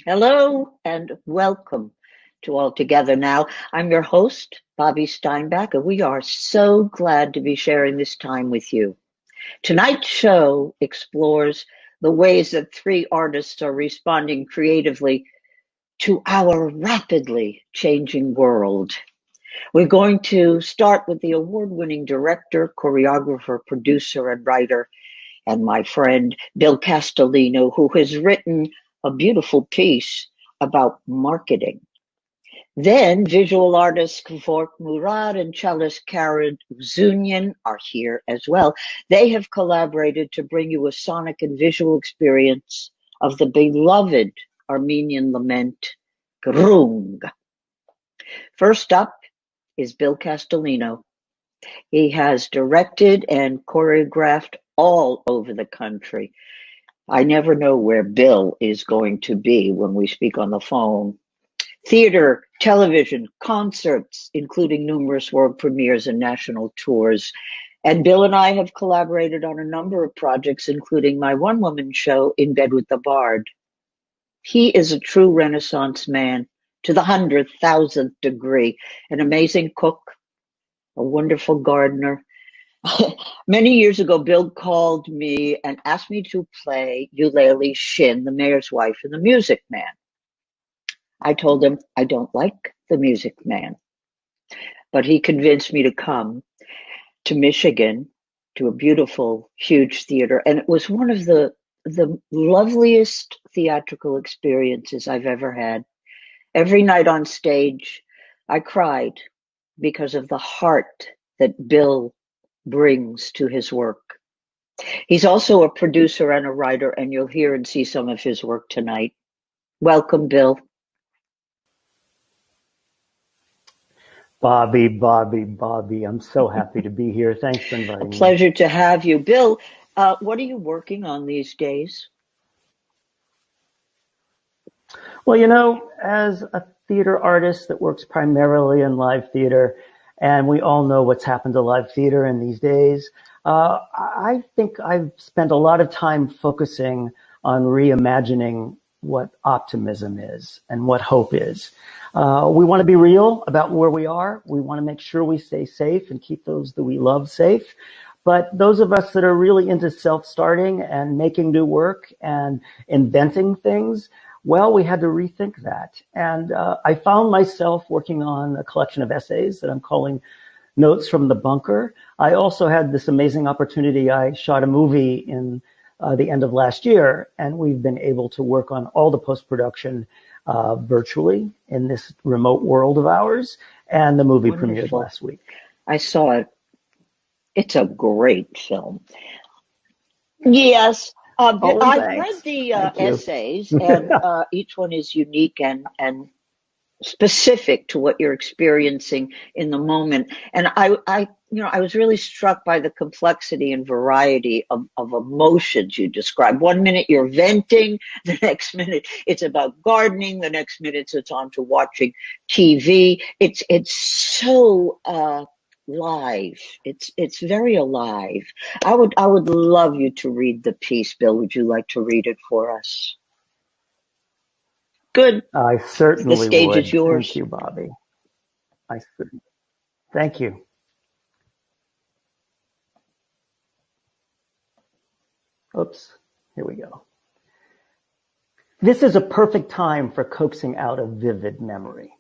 Hello and welcome to All Together Now. I'm your host, Bobbie Steinbach, and we are so glad to be sharing this time with you. Tonight's show explores the ways that three artists are responding creatively to our rapidly changing world. We're going to start with the award-winning director, choreographer, producer, and writer, and my friend Bill Castellino, who has written a beautiful piece about marketing. Then visual artists Kevork Mourad and cellist Karen Ouzounian are here as well. They have collaborated to bring you a sonic and visual experience of the beloved Armenian lament, Groong. First up is Bill Castellino. He has directed and choreographed all over the country. I never know where Bill is going to be when we speak on the phone. Theater, television, concerts, including numerous world premieres and national tours. And Bill and I have collaborated on a number of projects, including my one-woman show, In Bed with the Bard. He is a true Renaissance man to the 100,000th degree, an amazing cook, a wonderful gardener. Many years ago, Bill called me and asked me to play Eulalie Shin, the mayor's wife, in The Music Man. I told him I don't like The Music Man, but he convinced me to come to Michigan to a beautiful, huge theater, and it was one of the loveliest theatrical experiences I've ever had. Every night on stage, I cried because of the heart that Bill brings to his work. He's also a producer and a writer, and you'll hear and see some of his work tonight. Welcome, Bill. Bobbie, I'm so happy to be here. Thanks for inviting me. A pleasure to have you. Bill, what are you working on these days? Well, as a theater artist that works primarily in live theater, and we all know what's happened to live theater in these days, I think I've spent a lot of time focusing on reimagining what optimism is and what hope is. We want to be real about where we are. We want to make sure we stay safe and keep those that we love safe. But those of us that are really into self-starting and making new work and inventing things, well, we had to rethink that. And I found myself working on a collection of essays that I'm calling Notes from the Bunker. I also had this amazing opportunity. I shot a movie in the end of last year, and we've been able to work on all the post-production virtually in this remote world of ours, and the movie premiered last week. I saw it. It's a great film. Yes. I've read the essays, and each one is unique and specific to what you're experiencing in the moment. And I was really struck by the complexity and variety of emotions you describe. One minute you're venting, the next minute it's about gardening, the next minute it's on to watching TV. It's so live. It's very alive. I would love you to read the piece, Bill. Would you like to read it for us? Good. I certainly would. The stage is yours. Thank you, Bobbie. Thank you. Oops, here we go. This is a perfect time for coaxing out a vivid memory.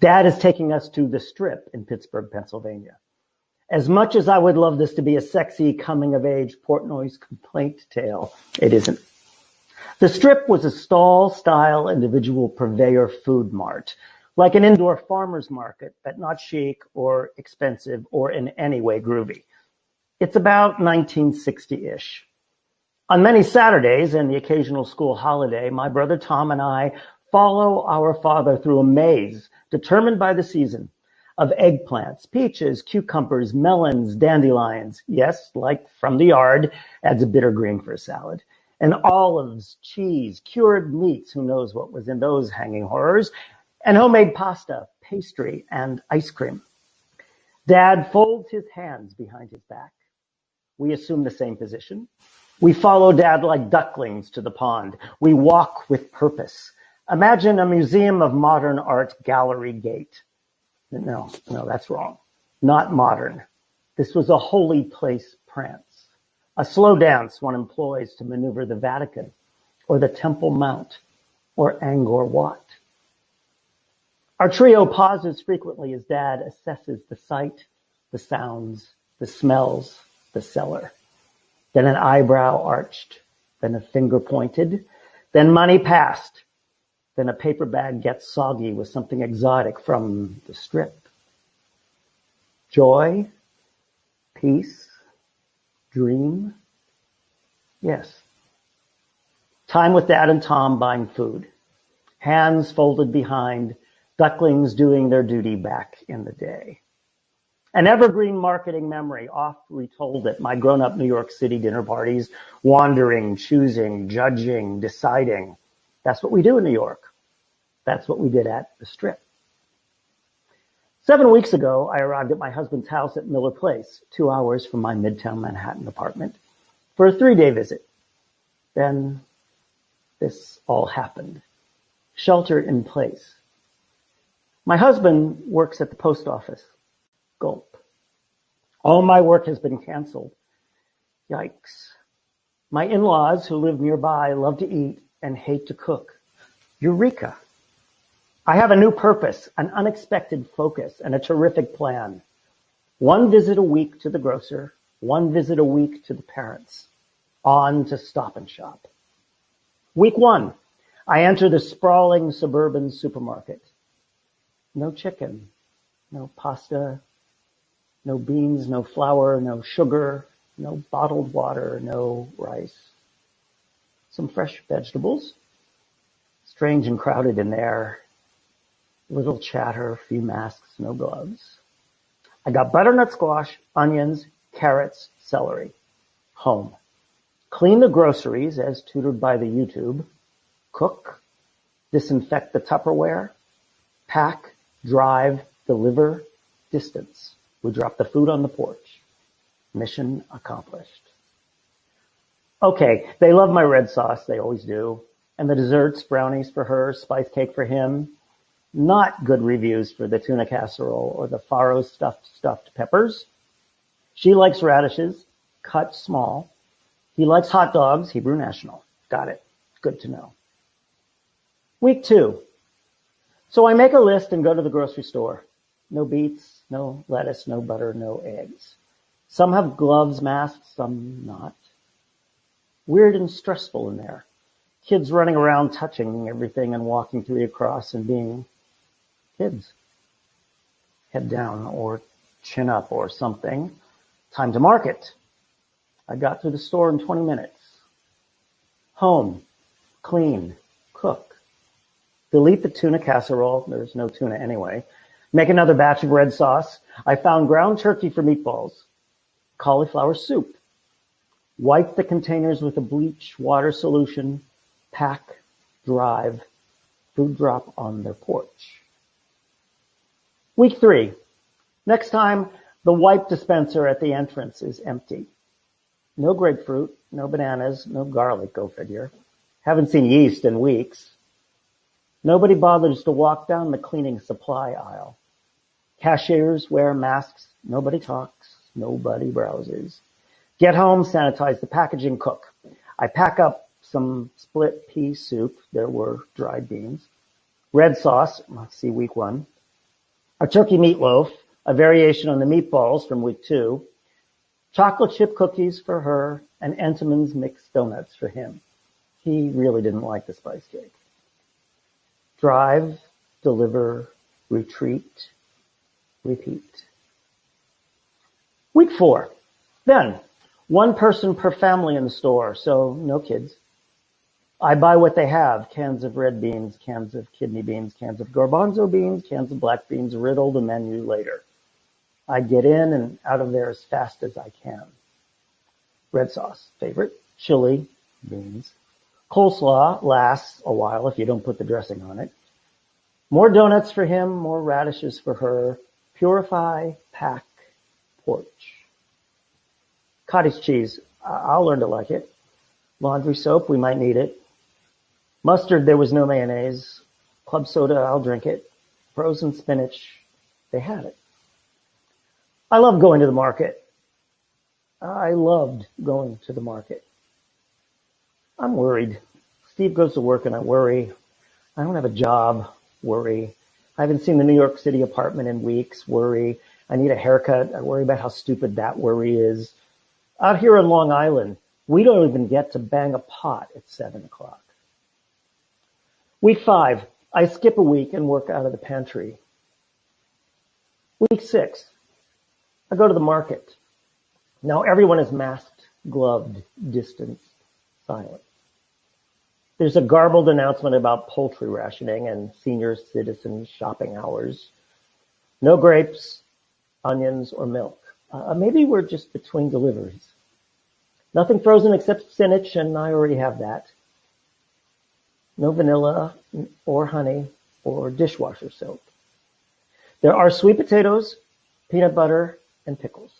Dad is taking us to the Strip in Pittsburgh, Pennsylvania. As much as I would love this to be a sexy coming-of-age Portnoy's complaint tale, it isn't. The Strip was a stall-style individual purveyor food mart, like an indoor farmer's market, but not chic or expensive or in any way groovy. It's about 1960-ish. On many Saturdays and the occasional school holiday, my brother Tom and I follow our father through a maze determined by the season of eggplants, peaches, cucumbers, melons, dandelions. Yes, like from the yard, adds a bitter green for a salad. And olives, cheese, cured meats, who knows what was in those hanging horrors, and homemade pasta, pastry, and ice cream. Dad folds his hands behind his back. We assume the same position. We follow Dad like ducklings to the pond. We walk with purpose. Imagine a museum of modern art gallery gate. No, that's wrong. Not modern. This was a holy place prance, a slow dance one employs to maneuver the Vatican or the Temple Mount or Angkor Wat. Our trio pauses frequently as Dad assesses the sight, the sounds, the smells, the cellar. Then an eyebrow arched, then a finger pointed, then money passed, then a paper bag gets soggy with something exotic from the strip. Joy, peace, dream. Yes. Time with Dad and Tom buying food. Hands folded behind, ducklings doing their duty back in the day. An evergreen marketing memory, oft retold at my grown-up New York City dinner parties, wandering, choosing, judging, deciding. That's what we do in New York. That's what we did at the Strip. 7 weeks ago, I arrived at my husband's house at Miller Place, 2 hours from my Midtown Manhattan apartment, for a 3-day visit. Then this all happened. Shelter in place. My husband works at the post office. Gulp. All my work has been canceled. Yikes. My in-laws who live nearby love to eat and hate to cook. Eureka. I have a new purpose, an unexpected focus, and a terrific plan. 1 visit a week to the grocer, 1 visit a week to the parents. On to Stop and Shop. Week 1, I enter the sprawling suburban supermarket. No chicken, no pasta, no beans, no flour, no sugar, no bottled water, no rice. Some fresh vegetables. Strange and crowded in there. Little chatter, few masks, no gloves. I got butternut squash, onions, carrots, celery. Home. Clean the groceries as tutored by the YouTube. Cook. Disinfect the Tupperware. Pack. Drive. Deliver. Distance. We drop the food on the porch. Mission accomplished. Okay, they love my red sauce, they always do. And the desserts, brownies for her, spice cake for him. Not good reviews for the tuna casserole or the farro stuffed peppers. She likes radishes, cut small. He likes hot dogs, Hebrew National. Got it. Good to know. Week 2. So I make a list and go to the grocery store. No beets, no lettuce, no butter, no eggs. Some have gloves, masks, some not. Weird and stressful in there. Kids running around touching everything and walking 3 across and being kids. Head down or chin up or something. Time to market. I got through the store in 20 minutes. Home. Clean. Cook. Delete the tuna casserole. There's no tuna anyway. Make another batch of red sauce. I found ground turkey for meatballs. Cauliflower soup. Wipe the containers with a bleach water solution. Pack. Drive. Food drop on their porch. Week 3. Next time, the wipe dispenser at the entrance is empty. No grapefruit, no bananas, no garlic, go figure. Haven't seen yeast in weeks. Nobody bothers to walk down the cleaning supply aisle. Cashiers wear masks. Nobody talks. Nobody browses. Get home, sanitize the packaging, cook. I pack up some split pea soup. There were dried beans. Red sauce, let's see, week 1. A turkey meatloaf, a variation on the meatballs from week 2. Chocolate chip cookies for her, and Entenmann's mixed donuts for him. He really didn't like the spice cake. Drive, deliver, retreat, repeat. Week 4. Then, 1 person per family in the store, so no kids. I buy what they have, cans of red beans, cans of kidney beans, cans of garbanzo beans, cans of black beans, riddle the menu later. I get in and out of there as fast as I can. Red sauce, favorite. Chili, beans. Coleslaw lasts a while if you don't put the dressing on it. More donuts for him, more radishes for her. Purify, pack, porch. Cottage cheese, I'll learn to like it. Laundry soap, we might need it. Mustard, there was no mayonnaise. Club soda, I'll drink it. Frozen spinach, they had it. I love going to the market. I loved going to the market. I'm worried. Steve goes to work and I worry. I don't have a job, worry. I haven't seen the New York City apartment in weeks, worry. I need a haircut. I worry about how stupid that worry is. Out here in Long Island, we don't even get to bang a pot at 7 o'clock. Week 5, I skip a week and work out of the pantry. Week 6, I go to the market. Now everyone is masked, gloved, distanced, silent. There's a garbled announcement about poultry rationing and senior citizen shopping hours. No grapes, onions, or milk. Maybe we're just between deliveries. Nothing frozen except spinach, and I already have that. No vanilla or honey or dishwasher soap. There are sweet potatoes, peanut butter, and pickles.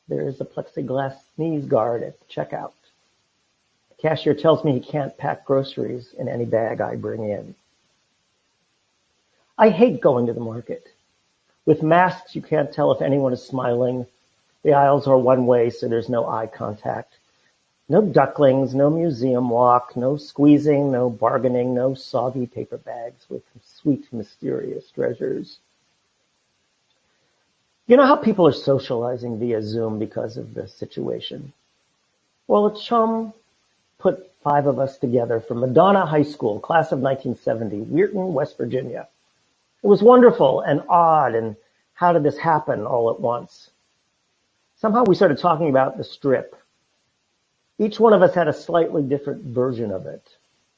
There is a plexiglass sneeze guard at the checkout. The cashier tells me he can't pack groceries in any bag I bring in. I hate going to the market. With masks, you can't tell if anyone is smiling. The aisles are one way, so there's no eye contact. No ducklings, no museum walk, no squeezing, no bargaining, no soggy paper bags with sweet, mysterious treasures. You know how people are socializing via Zoom because of the situation? Well, a chum put 5 of us together from Madonna High School, class of 1970, Weirton, West Virginia. It was wonderful and odd, and how did this happen all at once? Somehow we started talking about the strip. Each one of us had a slightly different version of it,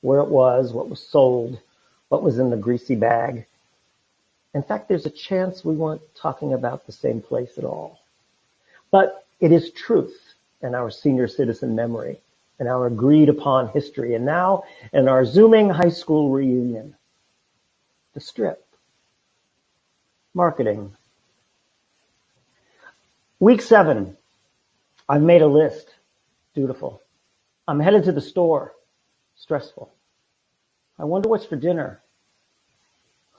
where it was, what was sold, what was in the greasy bag. In fact, there's a chance we weren't talking about the same place at all. But it is truth in our senior citizen memory, in our agreed upon history, and now in our Zooming high school reunion. The strip. Marketing. Week 7, I've made a list. Dutiful. I'm headed to the store. Stressful. I wonder what's for dinner.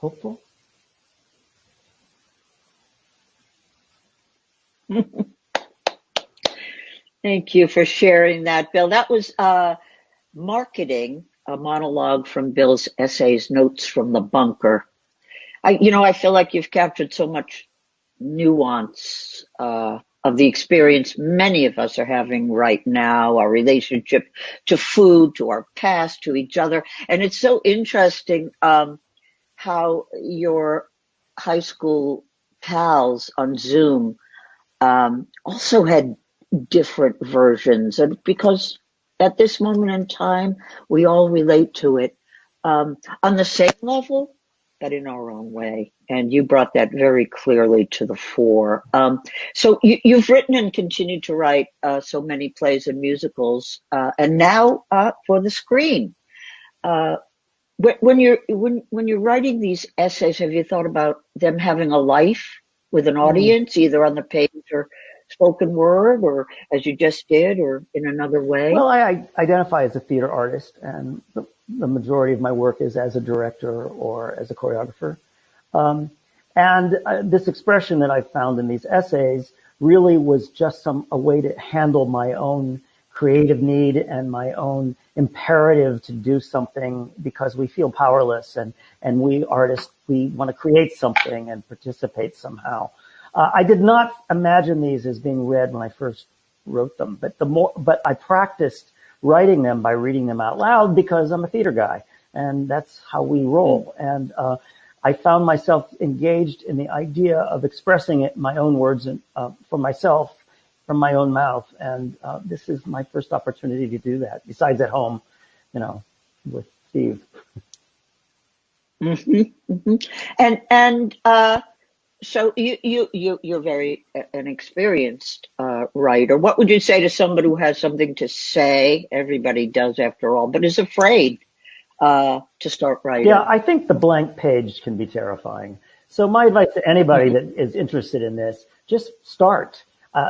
Hopeful. Thank you for sharing that, Bill. That was marketing, a monologue from Bill's essays, Notes from the Bunker. I feel like you've captured so much nuance of the experience many of us are having right now, our relationship to food, to our past, to each other. And it's so interesting how your high school pals on Zoom also had different versions, and because at this moment in time, we all relate to it on the same level, but in our own way. And you brought that very clearly to the fore. So you've written and continue to write so many plays and musicals, and now for the screen. When you're writing these essays, have you thought about them having a life with an audience, either on the page or spoken word, or as you just did, or in another way? Well, I identify as a theater artist, and the majority of my work is as a director or as a choreographer. This expression that I found in these essays really was just a way to handle my own creative need and my own imperative to do something, because we feel powerless, and we artists, we want to create something and participate somehow. I did not imagine these as being read when I first wrote them, but I practiced writing them by reading them out loud, because I'm a theater guy, and that's how we roll. And I found myself engaged in the idea of expressing it in my own words and for myself, from my own mouth. And this is my first opportunity to do that, besides at home, with Steve. So you're very an experienced writer. What would you say to somebody who has something to say? Everybody does, after all, but is afraid to start writing? Yeah, I think the blank page can be terrifying. So my advice to anybody that is interested in this, just start.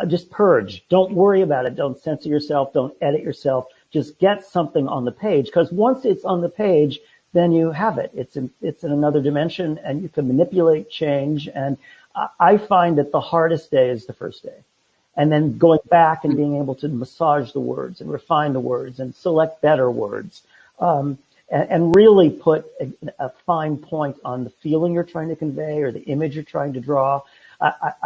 Just purge. Don't worry about it. Don't censor yourself. Don't edit yourself. just get something on the page, because once it's on the page, then you have it. It's in another dimension, and you can manipulate, change. And I find that the hardest day is the first day. And then going back and being able to massage the words and refine the words and select better words, and really put a fine point on the feeling you're trying to convey or the image you're trying to draw.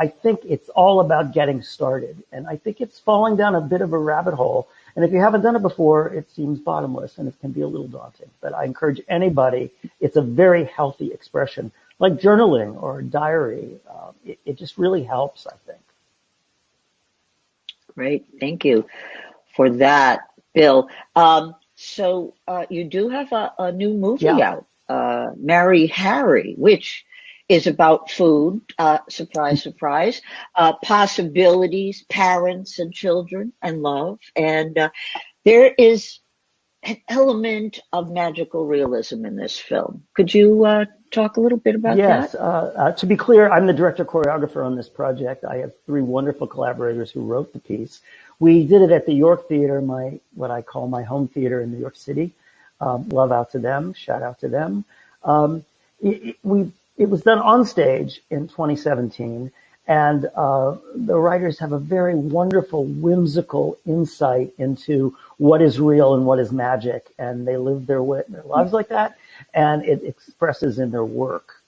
I think it's all about getting started. And I think it's falling down a bit of a rabbit hole. And if you haven't done it before, it seems bottomless and it can be a little daunting. But I encourage anybody, it's a very healthy expression, like journaling or a diary. It just really helps, I think. Great. Thank you for that, Bill. So you do have a new movie out, Marry Harry, which is about food, surprise, surprise, possibilities, parents and children, and love. And there is an element of magical realism in this film. Could you talk a little bit about that? Yes. To be clear, I'm the director-choreographer on this project. I have 3 wonderful collaborators who wrote the piece. We did it at the York Theater, what I call my home theater in New York City. Love out to them. Shout out to them. It was done on stage in 2017, and the writers have a very wonderful, whimsical insight into what is real and what is magic, and they live their lives like that, and it expresses in their work.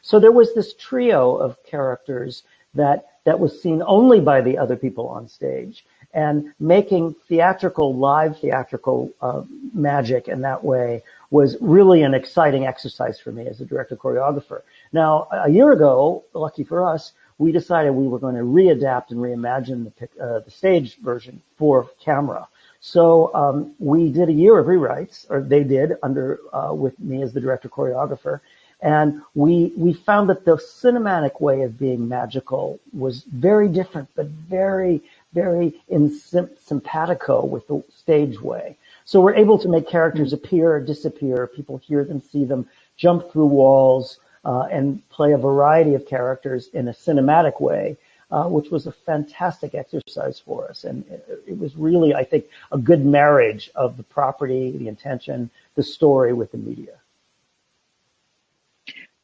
So there was this trio of characters that was seen only by the other people on stage, and making live theatrical magic in that way was really an exciting exercise for me as a director-choreographer. Now, a year ago, lucky for us, we decided we were going to readapt and reimagine the stage version for camera. So we did a year of rewrites, or they did, with me as the director-choreographer. And we found that the cinematic way of being magical was very different, but very, very simpatico with the stage way. So we're able to make characters appear or disappear. People hear them, see them, jump through walls, and play a variety of characters in a cinematic way, which was a fantastic exercise for us. And it was really, I think, a good marriage of the property, the intention, the story with the media.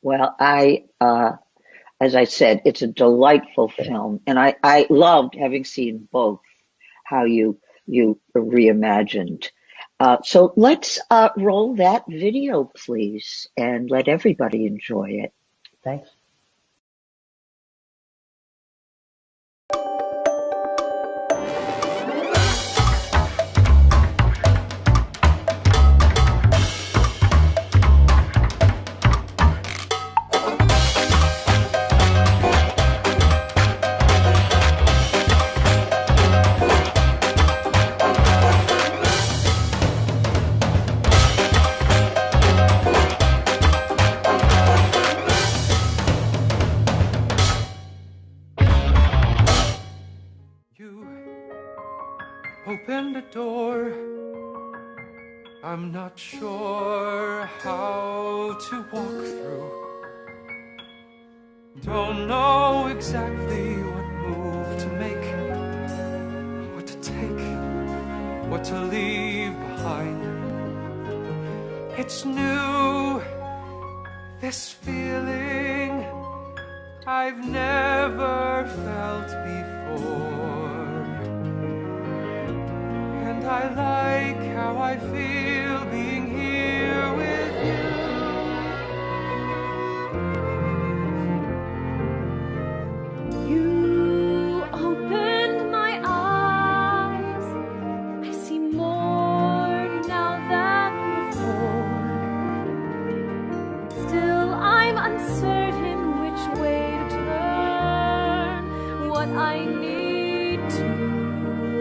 Well, as I said, it's a delightful film, and I loved having seen both, how you reimagined. So let's roll that video, please, and let everybody enjoy it. Thanks. Open the door. I'm not sure how to walk through. Don't know exactly what move to make, what to take, what to leave behind. It's new, this feeling I've never felt before. And I like how I feel being here with you. You opened my eyes. I see more now than before. Still, I'm uncertain which way to turn, what I need to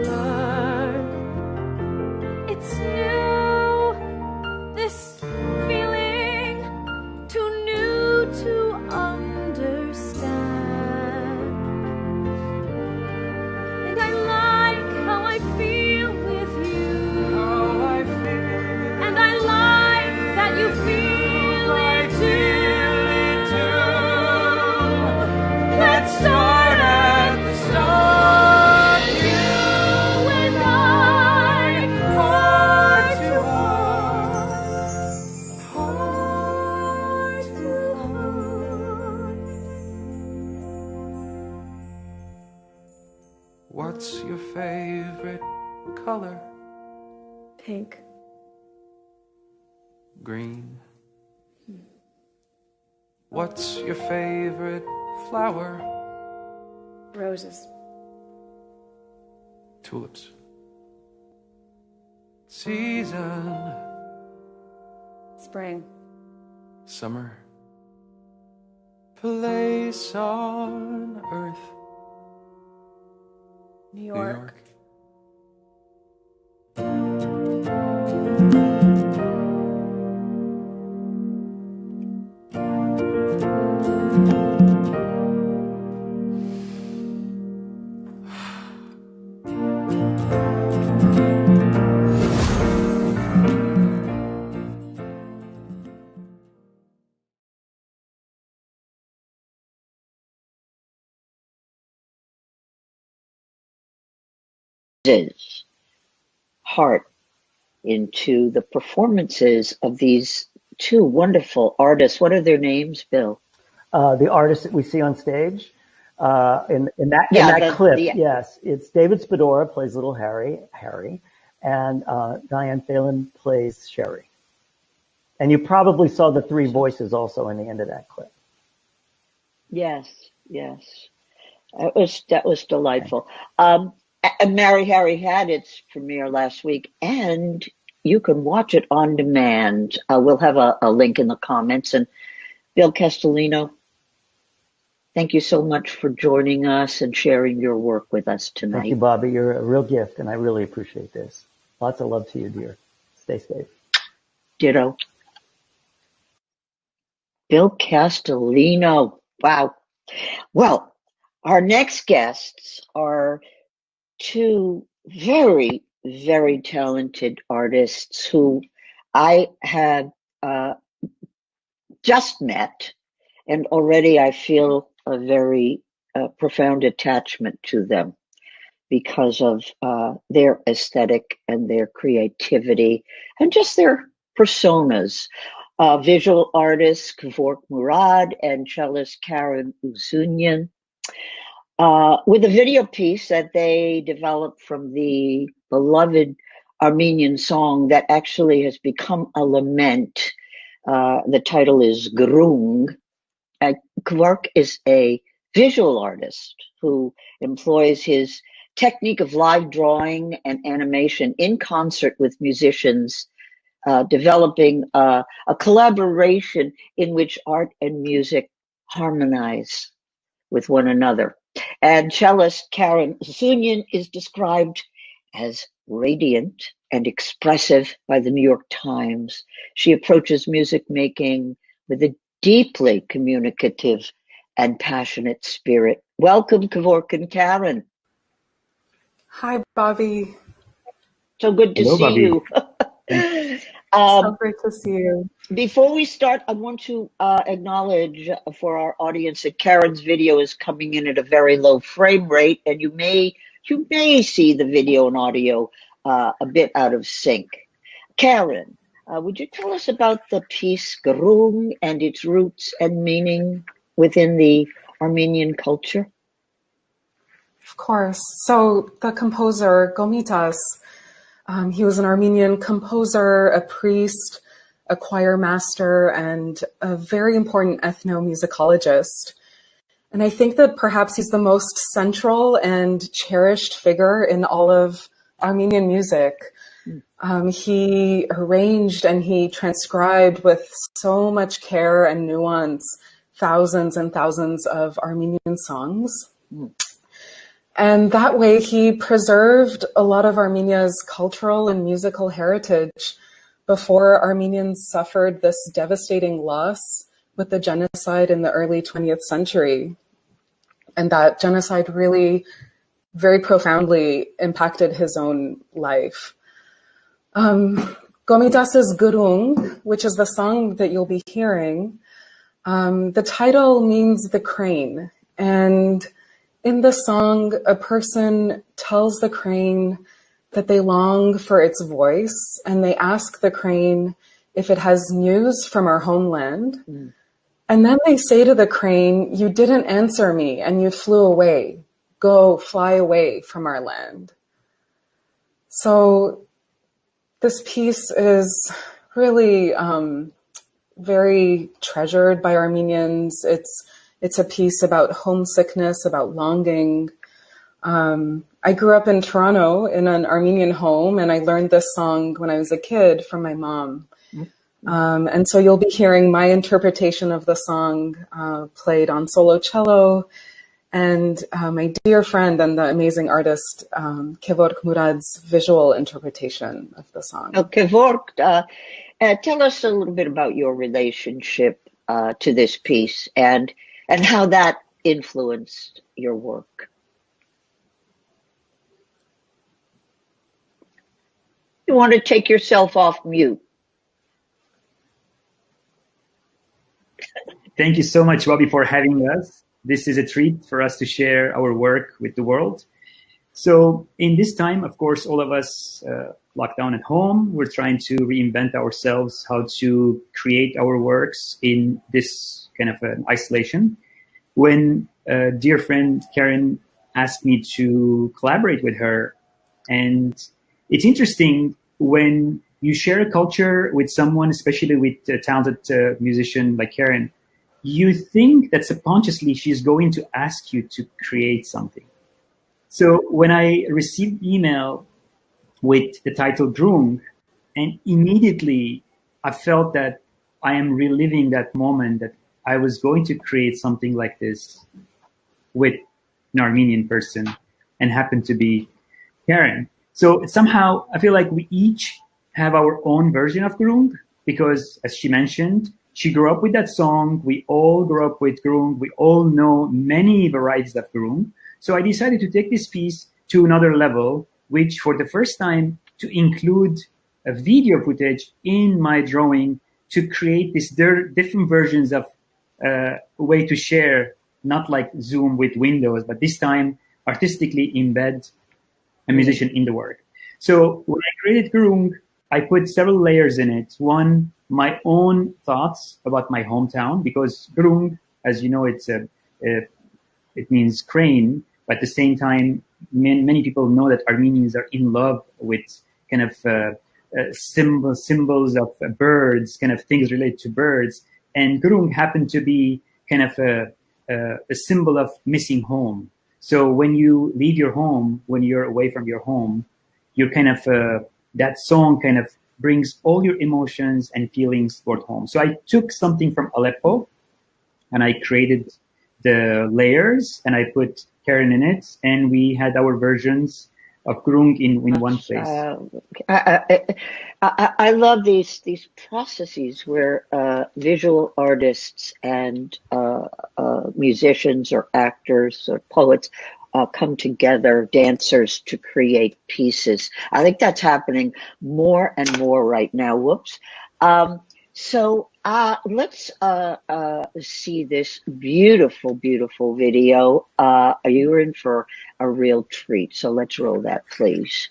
learn. It's new, What's your favorite color? Pink. Green. What's your favorite flower? Roses. Tulips. Season. Spring. Summer. Place on earth. New York. New York. Heart into the performances of these two wonderful artists. What are their names, Bill? The artists that we see on stage in that clip, yes, it's David Spadora plays Little Harry, and Diane Phelan plays Sherry. And you probably saw the three voices also in the end of that clip. Yes. That was delightful. And Mary Harry had its premiere last week, and you can watch it on demand. We'll have a link in the comments. And Bill Castellino, thank you so much for joining us and sharing your work with us tonight. Thank you, Bobbie. You're a real gift, and I really appreciate this. Lots of love to you, dear. Stay safe. Ditto. Bill Castellino. Wow. Well, our next guests are two very, very talented artists who I have just met, and already I feel a very profound attachment to them because of their aesthetic and their creativity and just their personas. Visual artist Kevork Mourad and cellist Karen Ouzounian. With a video piece that they developed from the beloved Armenian song that actually has become a lament. The title is Groong. Kevork is a visual artist who employs his technique of live drawing and animation in concert with musicians, developing a collaboration in which art and music harmonize with one another. And cellist Karen Ouzounian is described as radiant and expressive by the New York Times. She approaches music making with a deeply communicative and passionate spirit. Welcome, Kevork and Karen. Hi, Bobbie. So good to see you. So great to see you. Before we start, I want to acknowledge for our audience that Karen's video is coming in at a very low frame rate, and you may see the video and audio a bit out of sync. Karen, would you tell us about the piece Groong and its roots and meaning within the Armenian culture? Of course. So the composer Gomidas, he was an Armenian composer, a priest, a choir master, and a very important ethnomusicologist. And I think that perhaps he's the most central and cherished figure in all of Armenian music. He arranged and he transcribed with so much care and nuance thousands and thousands of Armenian songs. And that way he preserved a lot of Armenia's cultural and musical heritage before Armenians suffered this devastating loss with the genocide in the early 20th century. And that genocide really very profoundly impacted his own life. Gomidas's Groong, which is the song that you'll be hearing, the title means the crane. And in the song, a person tells the crane that they long for its voice, and they ask the crane if it has news from our homeland. And then they say to the crane, "You didn't answer me, and you flew away. go, fly away from our land. So this piece is really very treasured by Armenians. It's a piece about homesickness, about longing. I grew up in Toronto in an Armenian home, and I learned this song when I was a kid from my mom. And so you'll be hearing my interpretation of the song played on solo cello, and my dear friend and the amazing artist Kevork Mourad's visual interpretation of the song. Kevork, tell us a little bit about your relationship to this piece and how that influenced your work. You want to take yourself off mute. Thank you so much, Bobbie, for having us. This is a treat for us to share our work with the world. So in this time, of course, all of us locked down at home, we're trying to reinvent ourselves, how to create our works in this kind of isolation. When a dear friend, Karen, asked me to collaborate with her, and it's interesting when you share a culture with someone, especially with a talented musician like Karen, you think that subconsciously she's going to ask you to create something. So when I received email with the title Groong, and immediately I felt that I am reliving that moment that I was going to create something like this with an Armenian person and happened to be Karen. So somehow I feel like we each have our own version of Groong because, as she mentioned, she grew up with that song. We all grew up with Groong. We all know many varieties of Groong. So I decided to take this piece to another level, which for the first time to include a video footage in my drawing to create these different versions of way to share, not like Zoom with Windows, but this time artistically embed a musician in the work. So when I created Groong, I put several layers in it. One, my own thoughts about my hometown, because Groong, as you know, it means crane, but at the same time, many people know that Armenians are in love with kind of symbols of birds, kind of things related to birds. And Groong happened to be kind of a symbol of missing home. So when you leave your home, when you're away from your home, you're kind of, that song kind of brings all your emotions and feelings toward home. So I took something from Aleppo and I created the layers and I put Karen in it, and we had our versions of Groong in one place. I love these processes where visual artists and musicians or actors or poets come together, dancers, to create pieces. I think that's happening more and more right now. Whoops. So let's see this beautiful, beautiful video. You're in for a real treat. So let's roll that, please.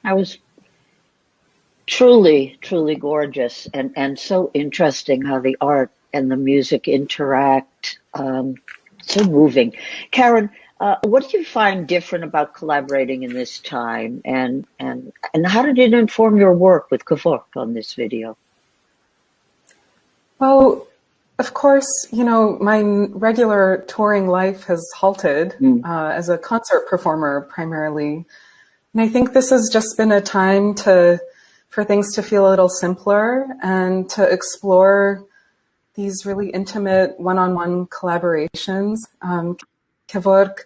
That was truly, truly gorgeous and so interesting how the art and the music interact. So moving. Karen, what do you find different about collaborating in this time, and how did it inform your work with Kevork on this video? Well, of course, my regular touring life has halted as a concert performer primarily. And I think this has just been a time for things to feel a little simpler and to explore these really intimate one-on-one collaborations. Kevork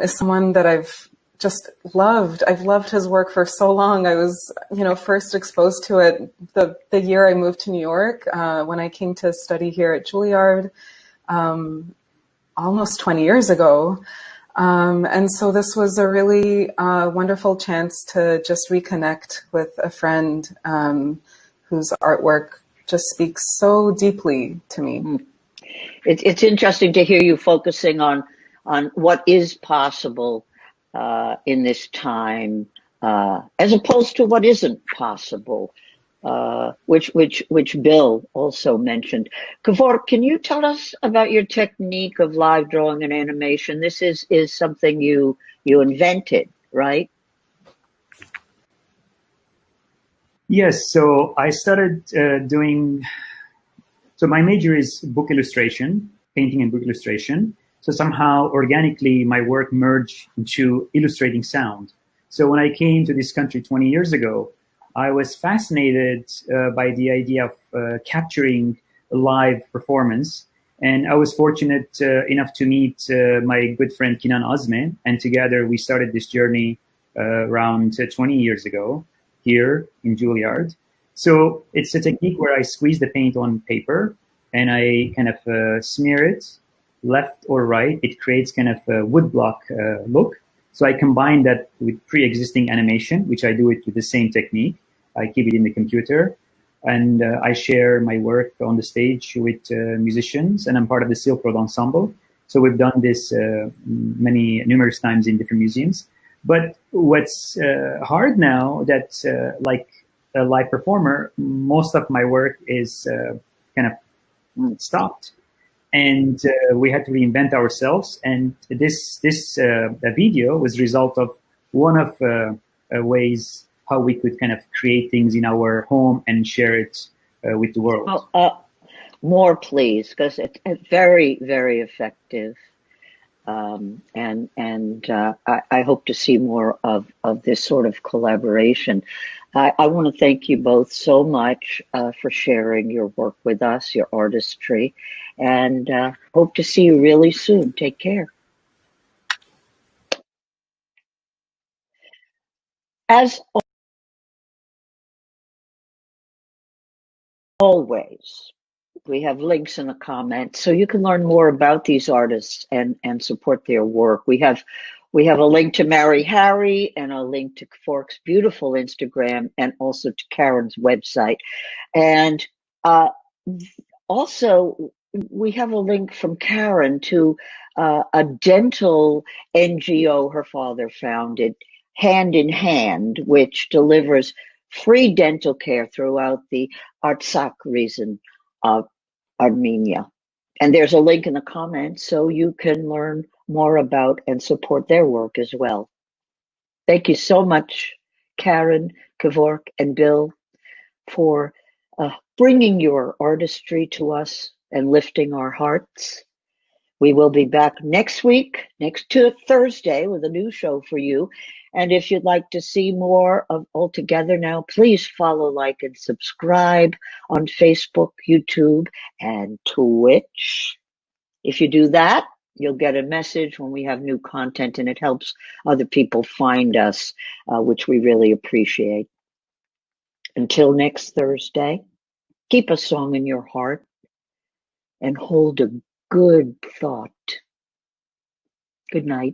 is someone that I've just loved. I've loved his work for so long. I was, first exposed to it the year I moved to New York when I came to study here at Juilliard almost 20 years ago. And so this was a really wonderful chance to just reconnect with a friend whose artwork just speaks so deeply to me. It's interesting to hear you focusing on what is possible in this time, as opposed to what isn't possible, which Bill also mentioned. Kevork, can you tell us about your technique of live drawing and animation? This is something you invented, right? Yes, so I started so my major is book illustration, painting and book illustration. So somehow, organically, my work merged into illustrating sound. So when I came to this country 20 years ago, I was fascinated by the idea of capturing a live performance. And I was fortunate enough to meet my good friend Karen Ouzounian, and together we started this journey around 20 years ago here in Juilliard. So it's a technique where I squeeze the paint on paper and I kind of smear it left or right. It creates kind of a woodblock look. So I combine that with pre-existing animation, which I do it with the same technique. I keep it in the computer, and I share my work on the stage with musicians, and I'm part of the Silk Road Ensemble. So we've done this numerous times in different museums. But what's hard now that like a live performer, most of my work is kind of stopped. And we had to reinvent ourselves. And this video was the result of one of ways how we could kind of create things in our home and share it with the world. More, please, because it's very, very effective. And I hope to see more of this sort of collaboration. I want to thank you both so much for sharing your work with us, your artistry, and hope to see you really soon. Take care. As always, we have links in the comments so you can learn more about these artists and support their work. We have a link to Mary Harry and a link to Kevork's beautiful Instagram and also to Karen's website. And also, we have a link from Karen to a dental NGO her father founded, Hand in Hand, which delivers free dental care throughout the Artsakh region of Armenia. And there's a link in the comments so you can learn more about and support their work as well. Thank you so much, Karen, Kevork, and Bill, for bringing your artistry to us and lifting our hearts. We will be back next week, next Thursday, with a new show for you. And if you'd like to see more of All Together Now, please follow, like, and subscribe on Facebook, YouTube, and Twitch. If you do that, you'll get a message when we have new content, and it helps other people find us, which we really appreciate. Until next Thursday, keep a song in your heart and hold a good thought. Good night.